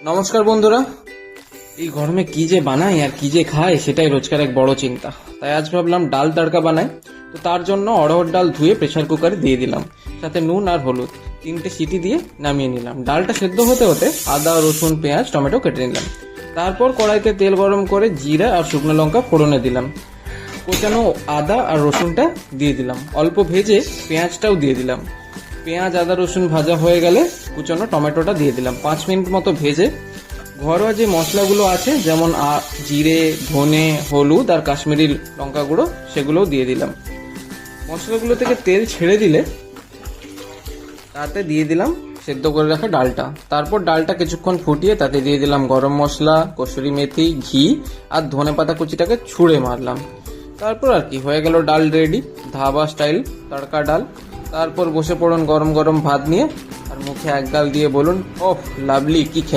নমস্কার বন্ধুরা। এই গরমে কি যে বানাই আর কি যে খাই সেটাই রোজকার এক বড় চিন্তা। তাই আজ ভাবলাম ডাল তড়কা বানাই। তো তার জন্য অড়হর ডাল ধুয়ে প্রেসার কুকারে দিয়ে দিলাম, সাথে নুন আর হলুদ, 3টে সিটি দিয়ে নামিয়ে নিলাম। ডালটা সেদ্ধ হতে হতে আদা, রসুন, পেঁয়াজ, টমেটো কেটে নিলাম। তারপর কড়াইতে তেল গরম করে জিরা আর শুকনো লঙ্কা ফোড়নে দিলাম। কোচানো আদা আর রসুনটা দিয়ে দিলাম, অল্প ভেজে পেঁয়াজটাও দিয়ে দিলাম। পেঁয়াজ, আদা, রসুন ভাজা হয়ে গেলে কুচানো টমেটোটা দিয়ে দিলাম। 5 মিনিট মতো ভেজে ঘরোয়া যে মশলাগুলো আছে, যেমন জিরে, ধনে, হলুদ আর কাশ্মীরি লঙ্কা গুঁড়ো, সেগুলোও দিয়ে দিলাম। মশলাগুলো থেকে তেল ছেড়ে দিলে তাতে দিয়ে দিলাম সেদ্ধ করে রাখা ডালটা। তারপর ডালটা কিছুক্ষণ ফুটিয়ে তাতে দিয়ে দিলাম গরম মশলা, কসুরি মেথি, ঘি আর ধনে পাতা কুচিটাকে ছুঁড়ে মারলাম। তারপর আর কি, হয়ে গেল ডাল রেডি, ধাবা স্টাইল তড়কা ডাল। তারপর বসে পড়ুন গরম গরম ভাত নিয়ে আর মুখে এক গাল দিয়ে বলুন, ওহ লাভলি, কি খেতে।